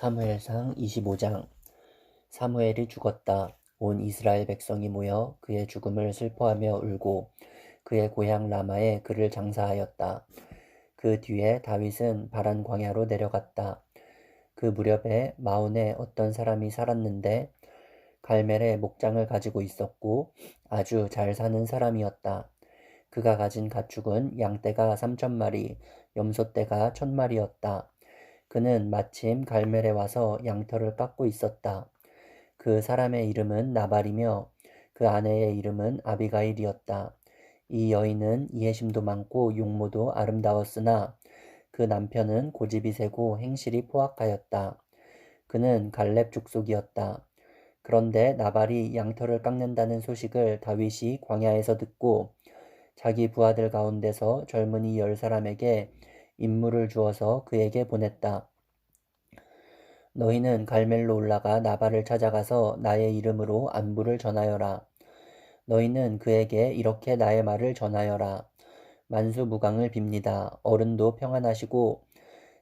사무엘상 25장. 사무엘이 죽었다. 온 이스라엘 백성이 모여 그의 죽음을 슬퍼하며 울고 그의 고향 라마에 그를 장사하였다. 그 뒤에 다윗은 바란 광야로 내려갔다. 그 무렵에 마온에 어떤 사람이 살았는데 갈멜의 목장을 가지고 있었고 아주 잘 사는 사람이었다. 그가 가진 가축은 양떼가 3,000마리, 염소떼가 1,000마리였다. 그는 마침 갈멜에 와서 양털을 깎고 있었다. 그 사람의 이름은 나발이며 그 아내의 이름은 아비가일이었다. 이 여인은 이해심도 많고 용모도 아름다웠으나 그 남편은 고집이 세고 행실이 포악하였다. 그는 갈렙 족속이었다. 그런데 나발이 양털을 깎는다는 소식을 다윗이 광야에서 듣고 자기 부하들 가운데서 젊은이 10사람에게 임무를 주어서 그에게 보냈다. 너희는 갈멜로 올라가 나발을 찾아가서 나의 이름으로 안부를 전하여라. 너희는 그에게 이렇게 나의 말을 전하여라. 만수무강을 빕니다. 어른도 평안하시고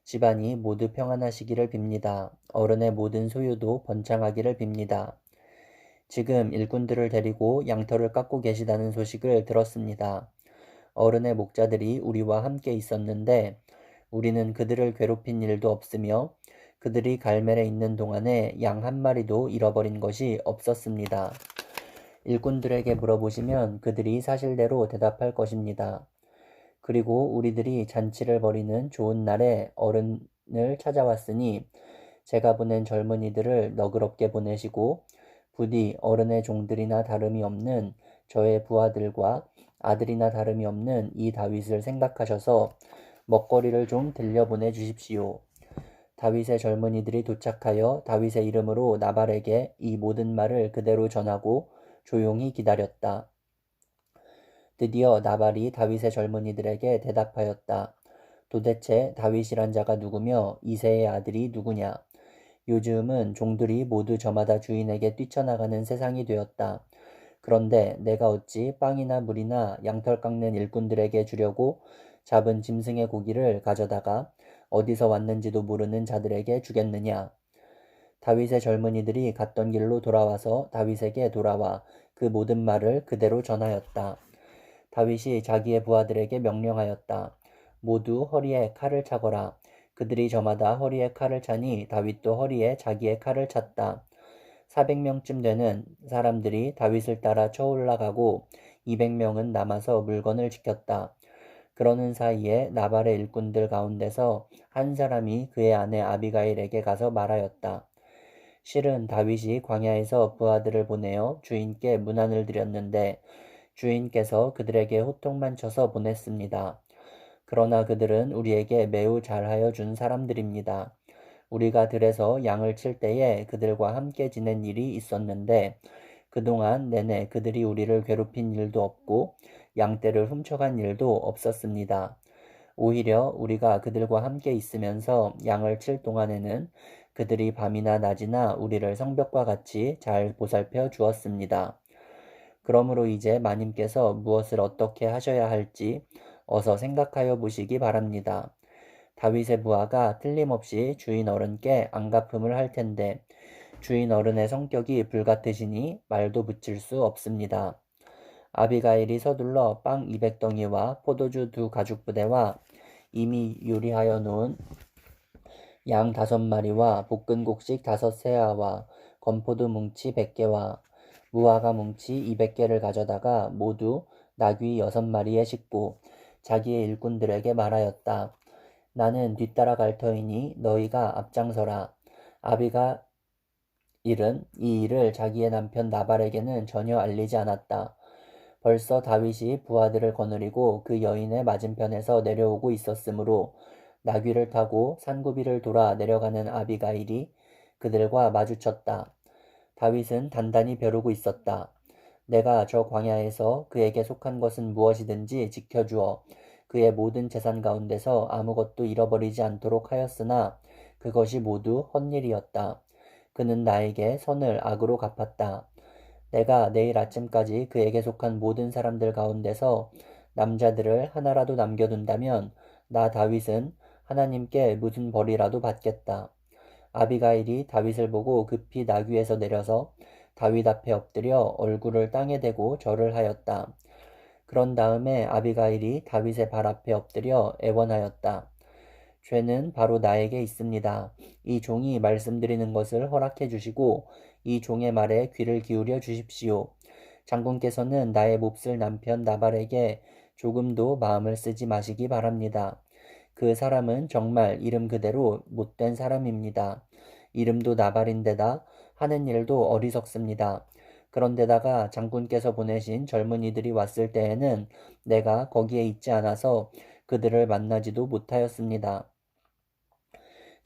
집안이 모두 평안하시기를 빕니다. 어른의 모든 소유도 번창하기를 빕니다. 지금 일꾼들을 데리고 양털을 깎고 계시다는 소식을 들었습니다. 어른의 목자들이 우리와 함께 있었는데 우리는 그들을 괴롭힌 일도 없으며 그들이 갈멜에 있는 동안에 양 한 마리도 잃어버린 것이 없었습니다. 일꾼들에게 물어보시면 그들이 사실대로 대답할 것입니다. 그리고 우리들이 잔치를 벌이는 좋은 날에 어른을 찾아왔으니 제가 보낸 젊은이들을 너그럽게 보내시고 부디 어른의 종들이나 다름이 없는 저의 부하들과 아들이나 다름이 없는 이 다윗을 생각하셔서 먹거리를 좀 들려보내 주십시오. 다윗의 젊은이들이 도착하여 다윗의 이름으로 나발에게 이 모든 말을 그대로 전하고 조용히 기다렸다. 드디어 나발이 다윗의 젊은이들에게 대답하였다. 도대체 다윗이란 자가 누구며 이새의 아들이 누구냐? 요즘은 종들이 모두 저마다 주인에게 뛰쳐나가는 세상이 되었다. 그런데 내가 어찌 빵이나 물이나 양털 깎는 일꾼들에게 주려고 잡은 짐승의 고기를 가져다가 어디서 왔는지도 모르는 자들에게 주겠느냐? 다윗의 젊은이들이 갔던 길로 돌아와서 다윗에게 돌아와 그 모든 말을 그대로 전하였다. 다윗이 자기의 부하들에게 명령하였다. 모두 허리에 칼을 차거라. 그들이 저마다 허리에 칼을 차니 다윗도 허리에 자기의 칼을 찼다. 400명쯤 되는 사람들이 다윗을 따라 쳐 올라가고 200명은 남아서 물건을 지켰다. 그러는 사이에 나발의 일꾼들 가운데서 한 사람이 그의 아내 아비가일에게 가서 말하였다. 실은 다윗이 광야에서 부하들을 보내어 주인께 문안을 드렸는데 주인께서 그들에게 호통만 쳐서 보냈습니다. 그러나 그들은 우리에게 매우 잘하여 준 사람들입니다. 우리가 들에서 양을 칠 때에 그들과 함께 지낸 일이 있었는데 그동안 내내 그들이 우리를 괴롭힌 일도 없고 양떼를 훔쳐간 일도 없었습니다. 오히려 우리가 그들과 함께 있으면서 양을 칠 동안에는 그들이 밤이나 낮이나 우리를 성벽과 같이 잘 보살펴 주었습니다. 그러므로 이제 마님께서 무엇을 어떻게 하셔야 할지 어서 생각하여 보시기 바랍니다. 다윗의 부하가 틀림없이 주인 어른께 안갚음을 할 텐데 주인 어른의 성격이 불같으시니 말도 붙일 수 없습니다. 아비가일이 서둘러 빵 200덩이와 포도주 2가죽부대와 이미 요리하여 놓은 양 5마리와 볶은 곡식 5세아와 건포도 뭉치 100개와 무화과 뭉치 200개를 가져다가 모두 나귀 6마리에 싣고 자기의 일꾼들에게 말하였다. 나는 뒤따라 갈 터이니 너희가 앞장서라. 아비가 일은 이 일을 자기의 남편 나발에게는 전혀 알리지 않았다. 벌써 다윗이 부하들을 거느리고 그 여인의 맞은편에서 내려오고 있었으므로 나귀를 타고 산고비를 돌아 내려가는 아비가일이 그들과 마주쳤다. 다윗은 단단히 벼르고 있었다. 내가 저 광야에서 그에게 속한 것은 무엇이든지 지켜주어 그의 모든 재산 가운데서 아무것도 잃어버리지 않도록 하였으나 그것이 모두 헛일이었다. 그는 나에게 선을 악으로 갚았다. 내가 내일 아침까지 그에게 속한 모든 사람들 가운데서 남자들을 하나라도 남겨둔다면 나 다윗은 하나님께 무슨 벌이라도 받겠다. 아비가일이 다윗을 보고 급히 나귀에서 내려서 다윗 앞에 엎드려 얼굴을 땅에 대고 절을 하였다. 그런 다음에 아비가일이 다윗의 발 앞에 엎드려 애원하였다. 죄는 바로 나에게 있습니다. 이 종이 말씀드리는 것을 허락해 주시고 이 종의 말에 귀를 기울여 주십시오. 장군께서는 나의 몹쓸 남편 나발에게 조금도 마음을 쓰지 마시기 바랍니다. 그 사람은 정말 이름 그대로 못된 사람입니다. 이름도 나발인데다 하는 일도 어리석습니다. 그런데다가 장군께서 보내신 젊은이들이 왔을 때에는 내가 거기에 있지 않아서 그들을 만나지도 못하였습니다.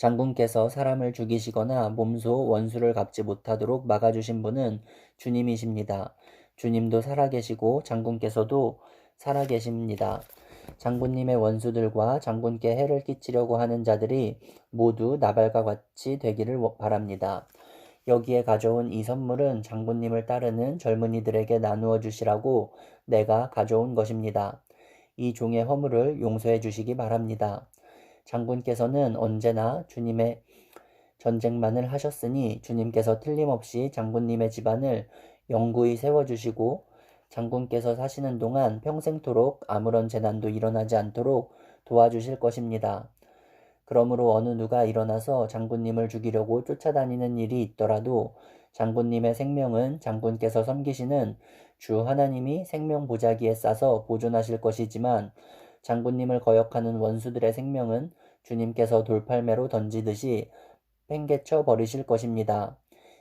장군께서 사람을 죽이시거나 몸소 원수를 갚지 못하도록 막아주신 분은 주님이십니다. 주님도 살아계시고 장군께서도 살아계십니다. 장군님의 원수들과 장군께 해를 끼치려고 하는 자들이 모두 나발과 같이 되기를 바랍니다. 여기에 가져온 이 선물은 장군님을 따르는 젊은이들에게 나누어 주시라고 내가 가져온 것입니다. 이 종의 허물을 용서해 주시기 바랍니다. 장군께서는 언제나 주님의 전쟁만을 하셨으니 주님께서 틀림없이 장군님의 집안을 영구히 세워주시고 장군께서 사시는 동안 평생토록 아무런 재난도 일어나지 않도록 도와주실 것입니다. 그러므로 어느 누가 일어나서 장군님을 죽이려고 쫓아다니는 일이 있더라도 장군님의 생명은 장군께서 섬기시는 주 하나님이 생명 보자기에 싸서 보존하실 것이지만 장군님을 거역하는 원수들의 생명은 주님께서 돌팔매로 던지듯이 팽개쳐 버리실 것입니다.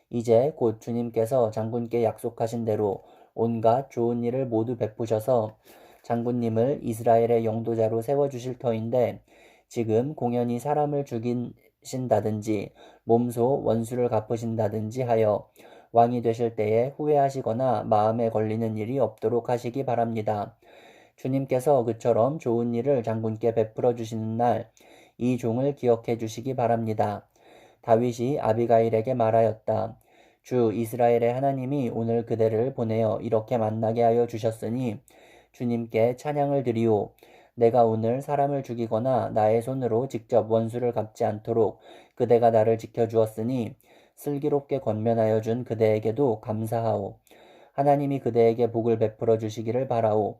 이제 곧 주님께서 장군께 약속하신 대로 온갖 좋은 일을 모두 베푸셔서 장군님을 이스라엘의 영도자로 세워주실 터인데 지금 공연히 사람을 죽이신다든지 몸소 원수를 갚으신다든지 하여 왕이 되실 때에 후회하시거나 마음에 걸리는 일이 없도록 하시기 바랍니다. 주님께서 그처럼 좋은 일을 장군께 베풀어 주시는 날 이 종을 기억해 주시기 바랍니다. 다윗이 아비가일에게 말하였다. 주 이스라엘의 하나님이 오늘 그대를 보내어 이렇게 만나게 하여 주셨으니 주님께 찬양을 드리오. 내가 오늘 사람을 죽이거나 나의 손으로 직접 원수를 갚지 않도록 그대가 나를 지켜주었으니 슬기롭게 권면하여 준 그대에게도 감사하오. 하나님이 그대에게 복을 베풀어 주시기를 바라오.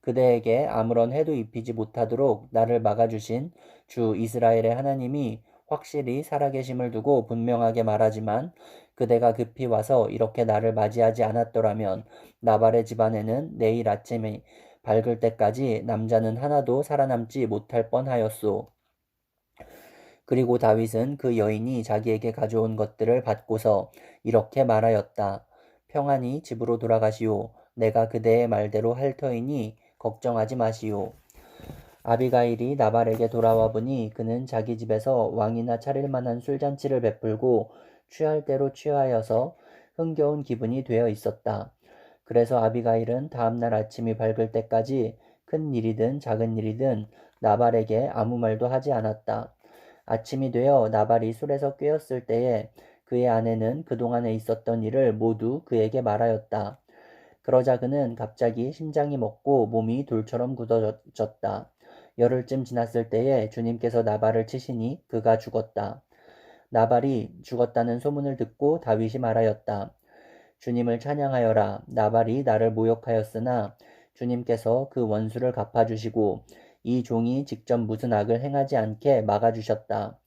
그대에게 아무런 해도 입히지 못하도록 나를 막아주신 주 이스라엘의 하나님이 확실히 살아계심을 두고 분명하게 말하지만 그대가 급히 와서 이렇게 나를 맞이하지 않았더라면 나발의 집안에는 내일 아침이 밝을 때까지 남자는 하나도 살아남지 못할 뻔하였소. 그리고 다윗은 그 여인이 자기에게 가져온 것들을 받고서 이렇게 말하였다. 평안히 집으로 돌아가시오. 내가 그대의 말대로 할 터이니 걱정하지 마시오. 아비가일이 나발에게 돌아와 보니 그는 자기 집에서 왕이나 차릴 만한 술잔치를 베풀고 취할 대로 취하여서 흥겨운 기분이 되어 있었다. 그래서 아비가일은 다음날 아침이 밝을 때까지 큰 일이든 작은 일이든 나발에게 아무 말도 하지 않았다. 아침이 되어 나발이 술에서 깨었을 때에 그의 아내는 그동안에 있었던 일을 모두 그에게 말하였다. 그러자 그는 갑자기 심장이 멎고 몸이 돌처럼 굳어졌다. 열흘쯤 지났을 때에 주님께서 나발을 치시니 그가 죽었다. 나발이 죽었다는 소문을 듣고 다윗이 말하였다. 주님을 찬양하여라. 나발이 나를 모욕하였으나 주님께서 그 원수를 갚아주시고 이 종이 직접 무슨 악을 행하지 않게 막아주셨다.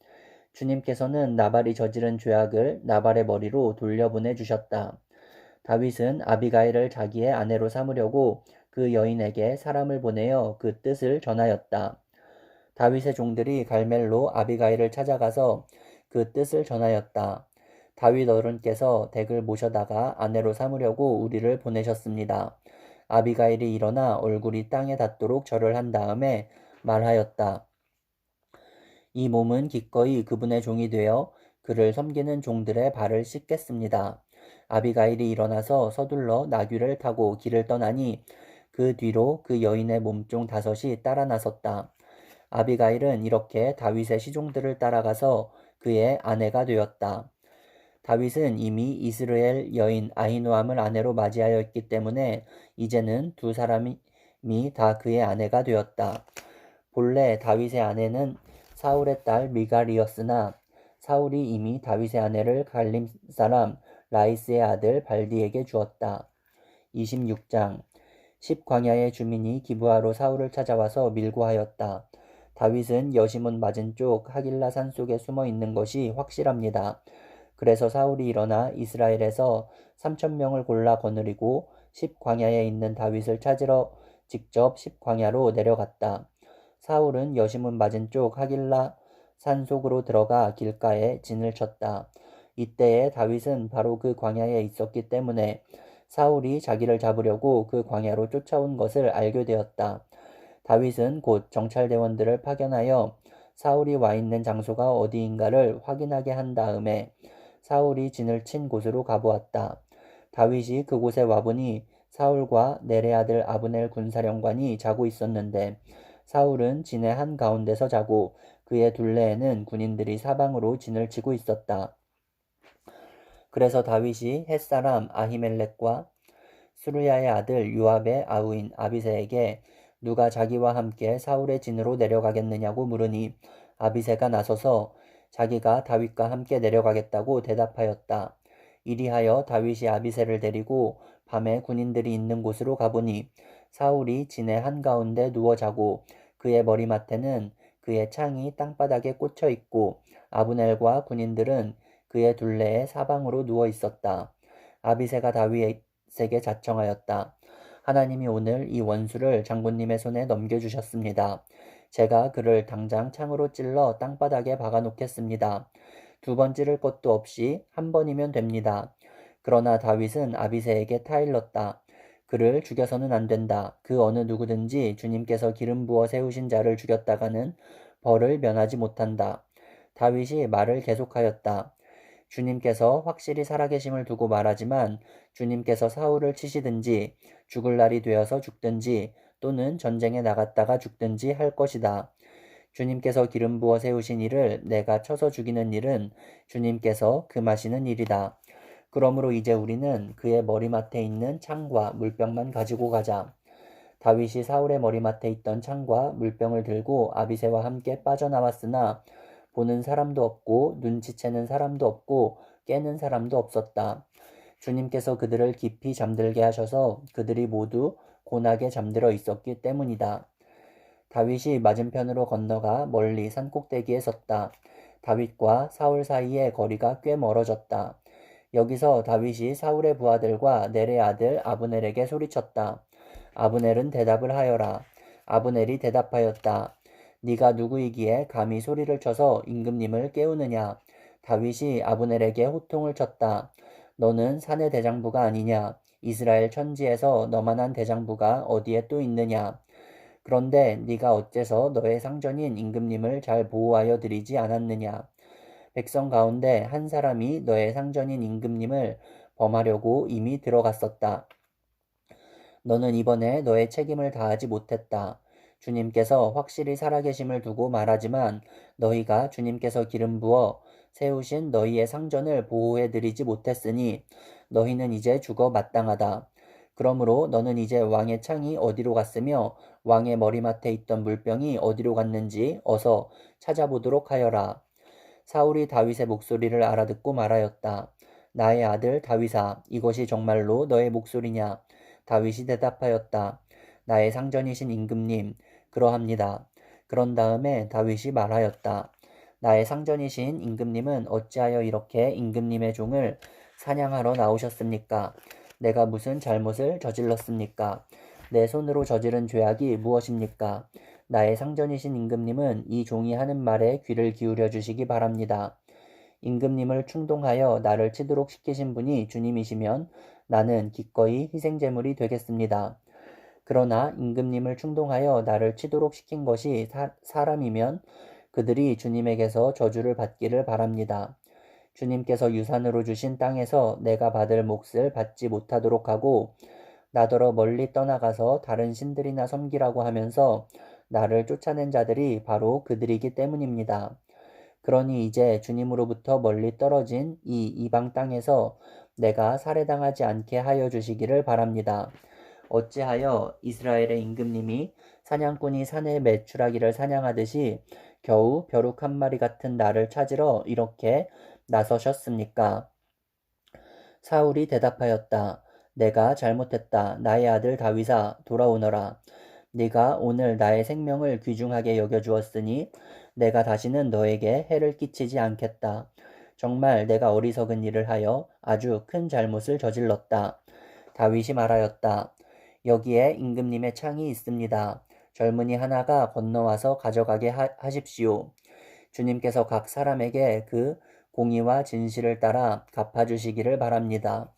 주님께서는 나발이 저지른 죄악을 나발의 머리로 돌려보내 주셨다. 다윗은 아비가일을 자기의 아내로 삼으려고 그 여인에게 사람을 보내어 그 뜻을 전하였다. 다윗의 종들이 갈멜로 아비가일을 찾아가서 그 뜻을 전하였다. 다윗 어른께서 댁을 모셔다가 아내로 삼으려고 우리를 보내셨습니다. 아비가일이 일어나 얼굴이 땅에 닿도록 절을 한 다음에 말하였다. 이 몸은 기꺼이 그분의 종이 되어 그를 섬기는 종들의 발을 씻겠습니다. 아비가일이 일어나서 서둘러 나귀를 타고 길을 떠나니 그 뒤로 그 여인의 몸종 5이 따라 나섰다. 아비가일은 이렇게 다윗의 시종들을 따라가서 그의 아내가 되었다. 다윗은 이미 이스라엘 여인 아히노암을 아내로 맞이하였기 때문에 이제는 두 사람이 다 그의 아내가 되었다. 본래 다윗의 아내는 사울의 딸 미갈이었으나 사울이 이미 다윗의 아내를 갈림 사람 라이스의 아들 발디에게 주었다. 26장 십광야의 주민이 기브아로 사울을 찾아와서 밀고 하였다. 다윗은 여시문 맞은쪽 하길라 산 속에 숨어 있는 것이 확실합니다. 그래서 사울이 일어나 이스라엘에서 3,000명을 골라 거느리고 십광야에 있는 다윗을 찾으러 직접 십광야로 내려갔다. 사울은 여시문 맞은쪽 하길라 산 속으로 들어가 길가에 진을 쳤다. 이때에 다윗은 바로 그 광야에 있었기 때문에 사울이 자기를 잡으려고 그 광야로 쫓아온 것을 알게 되었다. 다윗은 곧 정찰대원들을 파견하여 사울이 와 있는 장소가 어디인가를 확인하게 한 다음에 사울이 진을 친 곳으로 가보았다. 다윗이 그곳에 와보니 사울과 넬의 아들 아브넬 군사령관이 자고 있었는데 사울은 진의 한가운데서 자고 그의 둘레에는 군인들이 사방으로 진을 치고 있었다. 그래서 다윗이 햇사람 아히멜렉과 수르야의 아들 요압의 아우인 아비새에게 누가 자기와 함께 사울의 진으로 내려가겠느냐고 물으니 아비새가 나서서 자기가 다윗과 함께 내려가겠다고 대답하였다. 이리하여 다윗이 아비새를 데리고 밤에 군인들이 있는 곳으로 가보니 사울이 진의 한가운데 누워 자고 그의 머리맡에는 그의 창이 땅바닥에 꽂혀 있고 아브넬과 군인들은 그의 둘레에 사방으로 누워 있었다. 아비새가 다윗에게 자청하였다. 하나님이 오늘 이 원수를 장군님의 손에 넘겨주셨습니다. 제가 그를 당장 창으로 찔러 땅바닥에 박아놓겠습니다. 2번 찌를 것도 없이 1번이면 됩니다. 그러나 다윗은 아비새에게 타일렀다. 그를 죽여서는 안 된다. 그 어느 누구든지 주님께서 기름 부어 세우신 자를 죽였다가는 벌을 면하지 못한다. 다윗이 말을 계속하였다. 주님께서 확실히 살아계심을 두고 말하지만 주님께서 사울을 치시든지 죽을 날이 되어서 죽든지 또는 전쟁에 나갔다가 죽든지 할 것이다. 주님께서 기름 부어 세우신 이를 내가 쳐서 죽이는 일은 주님께서 금하시는 일이다. 그러므로 이제 우리는 그의 머리맡에 있는 창과 물병만 가지고 가자. 다윗이 사울의 머리맡에 있던 창과 물병을 들고 아비새와 함께 빠져나왔으나 보는 사람도 없고 눈치채는 사람도 없고 깨는 사람도 없었다. 주님께서 그들을 깊이 잠들게 하셔서 그들이 모두 곤하게 잠들어 있었기 때문이다. 다윗이 맞은편으로 건너가 멀리 산꼭대기에 섰다. 다윗과 사울 사이의 거리가 꽤 멀어졌다. 여기서 다윗이 사울의 부하들과 넬의 아들 아브넬에게 소리쳤다. 아브넬은 대답을 하여라. 아브넬이 대답하였다. 네가 누구이기에 감히 소리를 쳐서 임금님을 깨우느냐. 다윗이 아브넬에게 호통을 쳤다. 너는 산의 대장부가 아니냐. 이스라엘 천지에서 너만한 대장부가 어디에 또 있느냐. 그런데 네가 어째서 너의 상전인 임금님을 잘 보호하여 드리지 않았느냐. 백성 가운데 한 사람이 너의 상전인 임금님을 범하려고 이미 들어갔었다. 너는 이번에 너의 책임을 다하지 못했다. 주님께서 확실히 살아계심을 두고 말하지만 너희가 주님께서 기름 부어 세우신 너희의 상전을 보호해드리지 못했으니 너희는 이제 죽어 마땅하다. 그러므로 너는 이제 왕의 창이 어디로 갔으며 왕의 머리맡에 있던 물병이 어디로 갔는지 어서 찾아보도록 하여라. 사울이 다윗의 목소리를 알아듣고 말하였다. 나의 아들 다윗아, 이것이 정말로 너의 목소리냐? 다윗이 대답하였다. 나의 상전이신 임금님, 그러합니다. 그런 다음에 다윗이 말하였다. 나의 상전이신 임금님은 어찌하여 이렇게 임금님의 종을 사냥하러 나오셨습니까? 내가 무슨 잘못을 저질렀습니까? 내 손으로 저지른 죄악이 무엇입니까? 나의 상전이신 임금님은 이 종이 하는 말에 귀를 기울여 주시기 바랍니다. 임금님을 충동하여 나를 치도록 시키신 분이 주님이시면 나는 기꺼이 희생제물이 되겠습니다. 그러나 임금님을 충동하여 나를 치도록 시킨 것이 사람이면 그들이 주님에게서 저주를 받기를 바랍니다. 주님께서 유산으로 주신 땅에서 내가 받을 몫을 받지 못하도록 하고 나더러 멀리 떠나가서 다른 신들이나 섬기라고 하면서 나를 쫓아낸 자들이 바로 그들이기 때문입니다. 그러니 이제 주님으로부터 멀리 떨어진 이 이방 땅에서 내가 살해당하지 않게 하여 주시기를 바랍니다. 어찌하여 이스라엘의 임금님이 사냥꾼이 산의 메추라기를 사냥하듯이 겨우 벼룩 한 마리 같은 나를 찾으러 이렇게 나서셨습니까? 사울이 대답하였다. 내가 잘못했다. 나의 아들 다윗아 돌아오너라. 네가 오늘 나의 생명을 귀중하게 여겨주었으니 내가 다시는 너에게 해를 끼치지 않겠다. 정말 내가 어리석은 일을 하여 아주 큰 잘못을 저질렀다. 다윗이 말하였다. 여기에 임금님의 창이 있습니다. 젊은이 하나가 건너와서 가져가게 하십시오. 주님께서 각 사람에게 그 공의와 진실을 따라 갚아주시기를 바랍니다.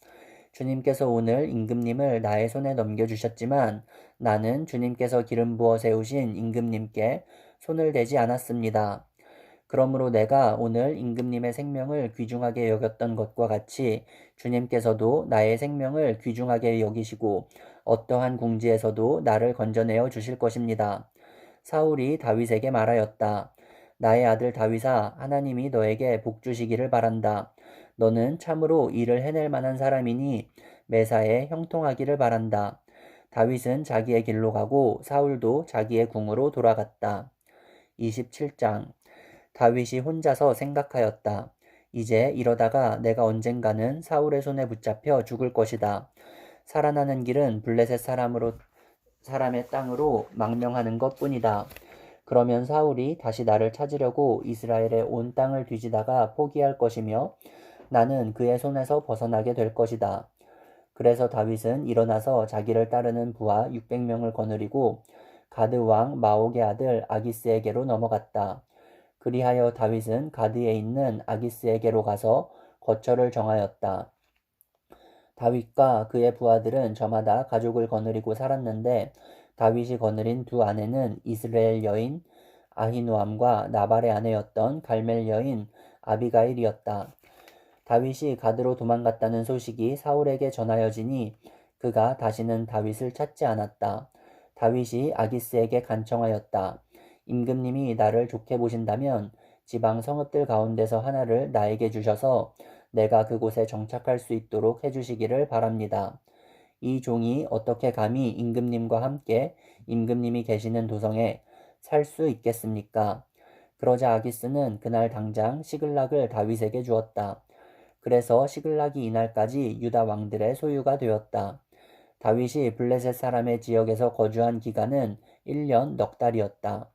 주님께서 오늘 임금님을 나의 손에 넘겨주셨지만 나는 주님께서 기름 부어 세우신 임금님께 손을 대지 않았습니다. 그러므로 내가 오늘 임금님의 생명을 귀중하게 여겼던 것과 같이 주님께서도 나의 생명을 귀중하게 여기시고 어떠한 궁지에서도 나를 건져내어 주실 것입니다. 사울이 다윗에게 말하였다. 나의 아들 다윗아, 하나님이 너에게 복 주시기를 바란다. 너는 참으로 일을 해낼 만한 사람이니 매사에 형통하기를 바란다. 다윗은 자기의 길로 가고 사울도 자기의 궁으로 돌아갔다. 27장 다윗이 혼자서 생각하였다. 이제 이러다가 내가 언젠가는 사울의 손에 붙잡혀 죽을 것이다. 살아나는 길은 블레셋 사람의 땅으로 망명하는 것뿐이다. 그러면 사울이 다시 나를 찾으려고 이스라엘의 온 땅을 뒤지다가 포기할 것이며 나는 그의 손에서 벗어나게 될 것이다. 그래서 다윗은 일어나서 자기를 따르는 부하 600명을 거느리고 가드 왕 마옥의 아들 아기스에게로 넘어갔다. 그리하여 다윗은 가드에 있는 아기스에게로 가서 거처를 정하였다. 다윗과 그의 부하들은 저마다 가족을 거느리고 살았는데 다윗이 거느린 두 아내는 이스라엘 여인 아히노암과 나발의 아내였던 갈멜 여인 아비가일이었다. 다윗이 가드로 도망갔다는 소식이 사울에게 전하여지니 그가 다시는 다윗을 찾지 않았다. 다윗이 아기스에게 간청하였다. 임금님이 나를 좋게 보신다면 지방 성읍들 가운데서 하나를 나에게 주셔서 내가 그곳에 정착할 수 있도록 해주시기를 바랍니다. 이 종이 어떻게 감히 임금님과 함께 임금님이 계시는 도성에 살 수 있겠습니까? 그러자 아기스는 그날 당장 시글락을 다윗에게 주었다. 그래서 시글락이 이날까지 유다 왕들의 소유가 되었다. 다윗이 블레셋 사람의 지역에서 거주한 기간은 1년 넉 달이었다.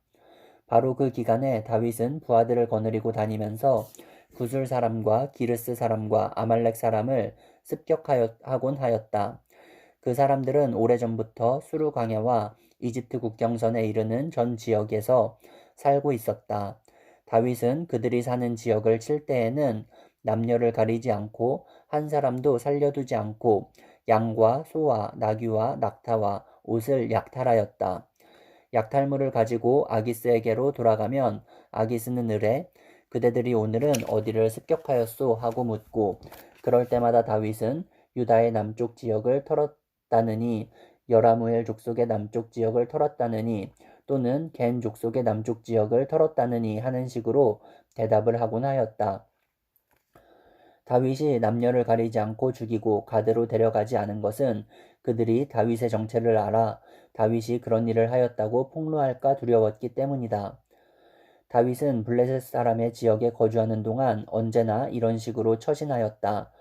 바로 그 기간에 다윗은 부하들을 거느리고 다니면서 구술 사람과 기르스 사람과 아말렉 사람을 습격하곤 하였다. 그 사람들은 오래전부터 수르 광야와 이집트 국경선에 이르는 전 지역에서 살고 있었다. 다윗은 그들이 사는 지역을 칠 때에는 남녀를 가리지 않고 한 사람도 살려두지 않고 양과 소와 나귀와 낙타와 옷을 약탈하였다. 약탈물을 가지고 아기스에게로 돌아가면 아기스는 으레 그대들이 오늘은 어디를 습격하였소 하고 묻고 그럴 때마다 다윗은 유다의 남쪽 지역을 털었다느니 여라무엘 족속의 남쪽 지역을 털었다느니 또는 겐 족속의 남쪽 지역을 털었다느니 하는 식으로 대답을 하곤 하였다. 다윗이 남녀를 가리지 않고 죽이고 가드로 데려가지 않은 것은 그들이 다윗의 정체를 알아 다윗이 그런 일을 하였다고 폭로할까 두려웠기 때문이다. 다윗은 블레셋 사람의 지역에 거주하는 동안 언제나 이런 식으로 처신하였다.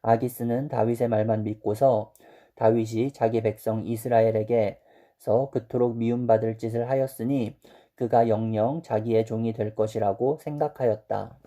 아기스는 다윗의 말만 믿고서 다윗이 자기 백성 이스라엘에게서 그토록 미움받을 짓을 하였으니 그가 영영 자기의 종이 될 것이라고 생각하였다.